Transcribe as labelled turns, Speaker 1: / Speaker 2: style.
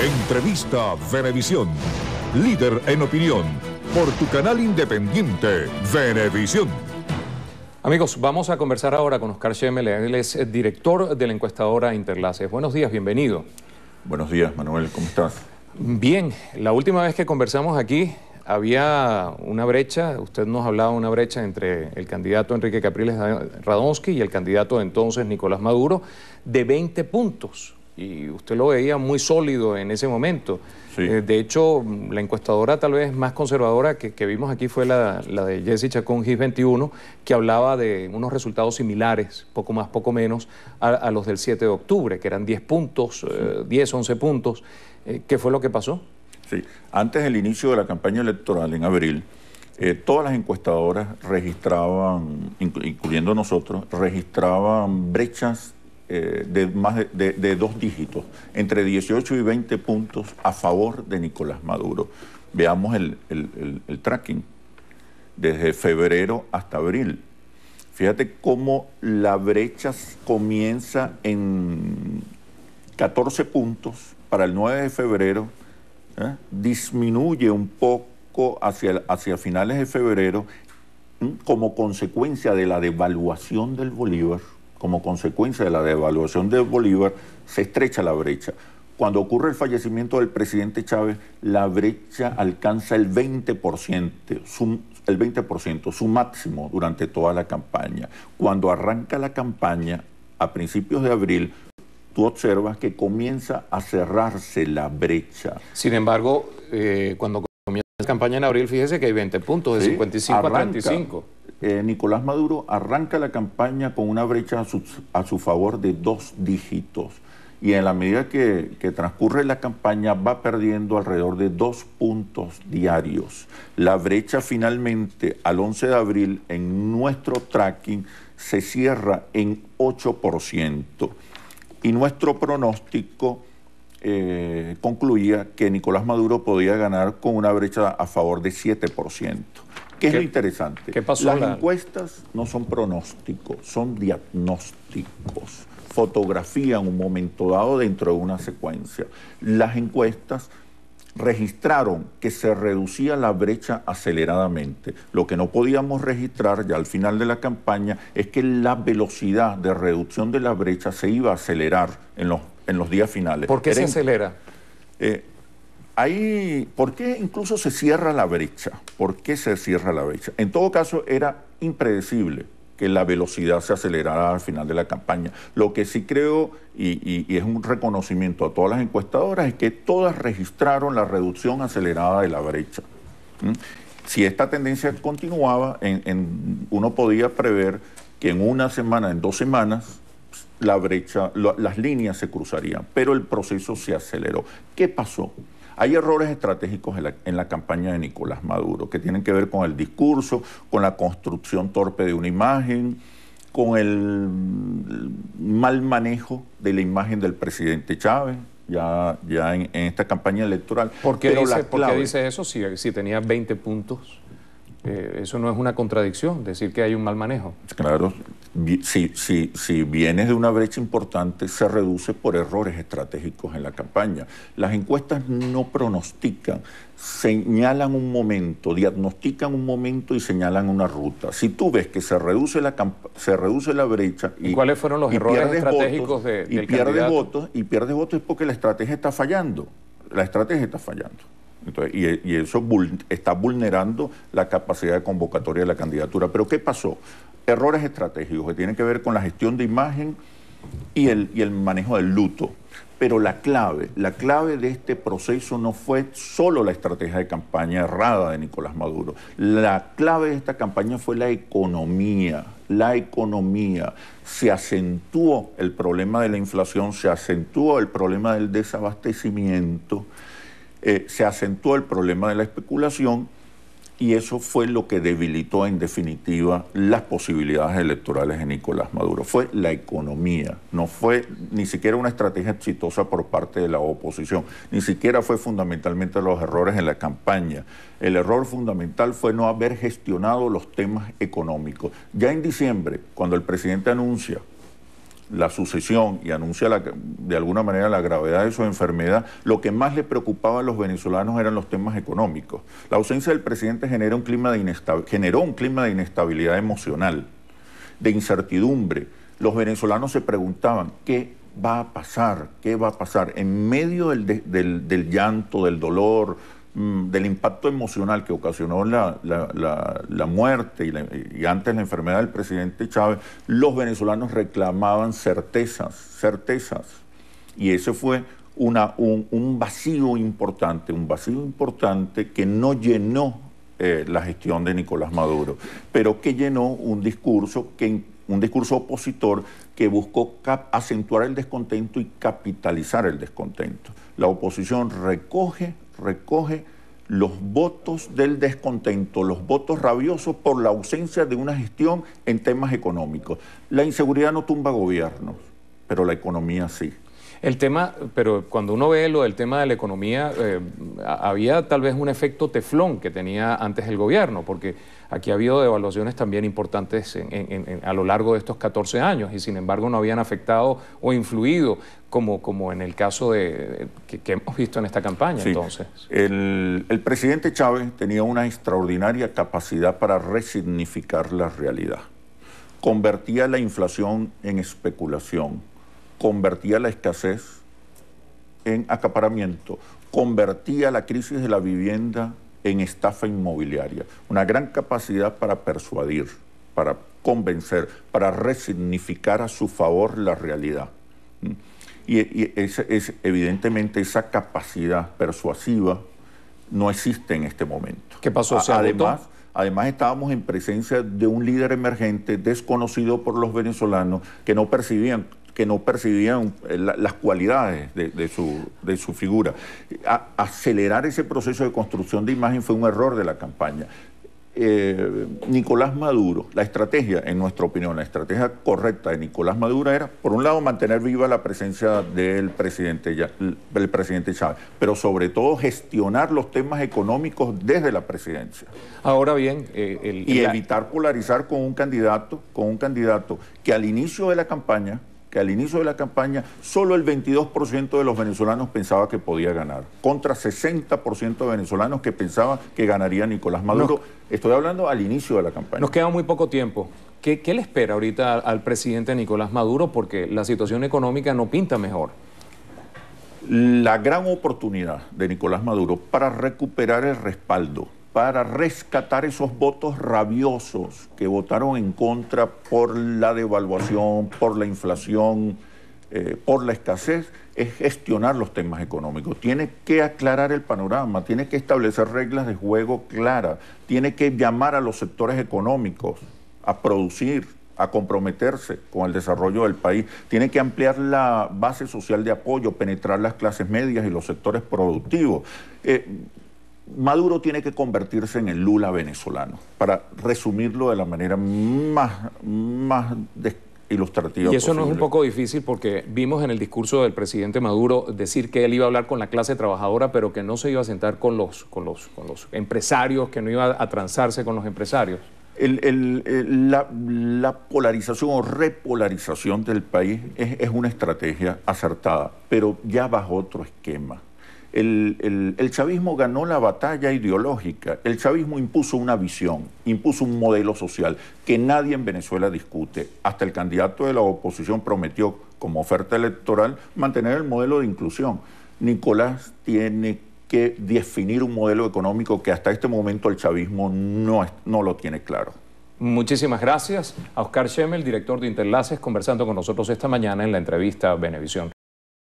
Speaker 1: Entrevista Venevisión. Líder en opinión. Por tu canal independiente, Venevisión.
Speaker 2: Amigos, vamos a conversar ahora con Oscar Schemmel. Él es director de la encuestadora Interlaces. Buenos días, bienvenido.
Speaker 3: Buenos días, Manuel, ¿cómo estás?
Speaker 2: Bien, la última vez que conversamos aquí había una brecha, usted nos hablaba de una brecha entre el candidato Enrique Capriles Radonsky y el candidato de entonces Nicolás Maduro de 20 puntos. Y usted lo veía muy sólido en ese momento.
Speaker 3: Sí.
Speaker 2: De hecho, la encuestadora tal vez más conservadora que vimos aquí fue la de Jessy Chacón GIS 21, que hablaba de unos resultados similares, poco más, poco menos, a los del 7 de octubre, que eran 10 puntos, 10, 11 puntos. ¿Qué fue lo que pasó?
Speaker 3: Sí, antes del inicio de la campaña electoral en abril, todas las encuestadoras registraban, incluyendo nosotros, registraban brechas de más de 2 dígitos, entre 18 y 20 puntos a favor de Nicolás Maduro. Veamos el tracking desde febrero hasta abril. Fíjate cómo la brecha comienza en 14 puntos para el 9 de febrero, disminuye un poco hacia finales de febrero como consecuencia de la devaluación del Bolívar. Como consecuencia de la devaluación del Bolívar, se estrecha la brecha. Cuando ocurre el fallecimiento del presidente Chávez, la brecha alcanza el 20%, su máximo durante toda la campaña. Cuando arranca la campaña, a principios de abril, tú observas que comienza a cerrarse la brecha.
Speaker 2: Sin embargo, cuando comienza la campaña en abril, fíjese que hay 20 puntos, de 55 a 35.
Speaker 3: Nicolás Maduro arranca la campaña con una brecha a su favor de 2 dígitos. Y en la medida que transcurre la campaña va perdiendo alrededor de 2 puntos diarios. La brecha finalmente al 11 de abril en nuestro tracking se cierra en 8%. Y nuestro pronóstico concluía que Nicolás Maduro podía ganar con una brecha a favor de 7%. ¿Qué es lo interesante?
Speaker 2: ¿Qué pasó?
Speaker 3: Las encuestas no son pronósticos, son diagnósticos. Fotografían un momento dado dentro de una secuencia. Las encuestas registraron que se reducía la brecha aceleradamente. Lo que no podíamos registrar ya al final de la campaña es que la velocidad de reducción de la brecha se iba a acelerar en los días finales.
Speaker 2: ¿Por qué se acelera?
Speaker 3: ¿Por qué incluso se cierra la brecha? ¿Por qué se cierra la brecha? En todo caso, era impredecible que la velocidad se acelerara al final de la campaña. Lo que sí creo, y es un reconocimiento a todas las encuestadoras, es que todas registraron la reducción acelerada de la brecha. Si esta tendencia continuaba, uno podía prever que en una semana, en 2 semanas, la brecha, las líneas se cruzarían, pero el proceso se aceleró. ¿Qué pasó? Hay errores estratégicos en la campaña de Nicolás Maduro que tienen que ver con el discurso, con la construcción torpe de una imagen, con el mal manejo de la imagen del presidente Chávez, ya en esta campaña electoral.
Speaker 2: ¿Por qué dice eso si tenía 20 puntos? Eso no es una contradicción, decir que hay un mal manejo.
Speaker 3: Claro, si vienes de una brecha importante, se reduce por errores estratégicos en la campaña. Las encuestas no pronostican, señalan un momento, diagnostican un momento y señalan una ruta. Si tú ves que se reduce la brecha
Speaker 2: ¿Y cuáles fueron los errores estratégicos del candidato?
Speaker 3: Y pierdes votos es porque la estrategia está fallando. La estrategia está fallando. Entonces, y eso está vulnerando la capacidad de convocatoria de la candidatura. Pero ¿qué pasó? Errores estratégicos que tienen que ver con la gestión de imagen y el manejo del luto. Pero la clave de este proceso no fue solo la estrategia de campaña errada de Nicolás Maduro. La clave de esta campaña fue la economía. La economía. Se acentuó el problema de la inflación, se acentuó el problema del desabastecimiento, se acentuó el problema de la especulación y eso fue lo que debilitó en definitiva las posibilidades electorales de Nicolás Maduro. Fue la economía, no fue ni siquiera una estrategia exitosa por parte de la oposición, ni siquiera fue fundamentalmente los errores en la campaña. El error fundamental fue no haber gestionado los temas económicos. Ya en diciembre, cuando el presidente anuncia la sucesión y anuncia de alguna manera la gravedad de su enfermedad, lo que más le preocupaba a los venezolanos eran los temas económicos. La ausencia del presidente generó un clima de inestabilidad emocional, de incertidumbre. Los venezolanos se preguntaban, ¿qué va a pasar? ¿Qué va a pasar? En medio del llanto, del dolor, del impacto emocional que ocasionó la muerte y antes la enfermedad del presidente Chávez, los venezolanos reclamaban certezas. Y ese fue un vacío importante que no llenó la gestión de Nicolás Maduro, pero que llenó un discurso opositor que buscó acentuar el descontento y capitalizar el descontento. La oposición recoge los votos del descontento, los votos rabiosos por la ausencia de una gestión en temas económicos. La inseguridad no tumba gobiernos, pero la economía sí.
Speaker 2: El tema, pero cuando uno ve lo del tema de la economía, había tal vez un efecto teflón que tenía antes el gobierno, porque aquí ha habido devaluaciones también importantes a lo largo de estos 14 años y sin embargo no habían afectado o influido como en el caso que hemos visto en esta campaña. Sí. Entonces,
Speaker 3: el presidente Chávez tenía una extraordinaria capacidad para resignificar la realidad. Convertía la inflación en especulación, convertía la escasez en acaparamiento, convertía la crisis de la vivienda en estafa inmobiliaria. Una gran capacidad para persuadir, para convencer, para resignificar a su favor la realidad. Y evidentemente esa capacidad persuasiva no existe en este momento.
Speaker 2: ¿Qué pasó?
Speaker 3: Además estábamos en presencia de un líder emergente desconocido por los venezolanos que no percibían las cualidades de su figura. Acelerar ese proceso de construcción de imagen fue un error de la campaña. Nicolás Maduro, la estrategia, en nuestra opinión, la estrategia correcta de Nicolás Maduro era, por un lado, mantener viva la presencia del presidente Chávez, pero sobre todo gestionar los temas económicos desde la presidencia.
Speaker 2: Ahora bien,
Speaker 3: evitar polarizar con un candidato que al inicio de la campaña solo el 22% de los venezolanos pensaba que podía ganar, contra 60% de venezolanos que pensaban que ganaría Nicolás Maduro. Estoy hablando al inicio de la campaña.
Speaker 2: Nos queda muy poco tiempo. ¿Qué le espera ahorita al presidente Nicolás Maduro? Porque la situación económica no pinta mejor.
Speaker 3: La gran oportunidad de Nicolás Maduro para recuperar el respaldo, para rescatar esos votos rabiosos que votaron en contra por la devaluación, por la inflación, por la escasez, es gestionar los temas económicos. Tiene que aclarar el panorama, tiene que establecer reglas de juego claras, tiene que llamar a los sectores económicos a producir, a comprometerse con el desarrollo del país, tiene que ampliar la base social de apoyo, penetrar las clases medias y los sectores productivos. Maduro tiene que convertirse en el Lula venezolano, para resumirlo de la manera más ilustrativa
Speaker 2: Y eso
Speaker 3: posible.
Speaker 2: No es un poco difícil porque vimos en el discurso del presidente Maduro decir que él iba a hablar con la clase trabajadora, pero que no se iba a sentar con los empresarios, que no iba a transarse con los empresarios.
Speaker 3: La polarización o repolarización del país es una estrategia acertada, pero ya bajo otro esquema. El chavismo ganó la batalla ideológica, el chavismo impuso una visión, impuso un modelo social que nadie en Venezuela discute. Hasta el candidato de la oposición prometió como oferta electoral mantener el modelo de inclusión. Nicolás tiene que definir un modelo económico que hasta este momento el chavismo no lo tiene claro.
Speaker 2: Muchísimas gracias a Oscar Schemmel, director de Interlaces, conversando con nosotros esta mañana en la entrevista Venevisión.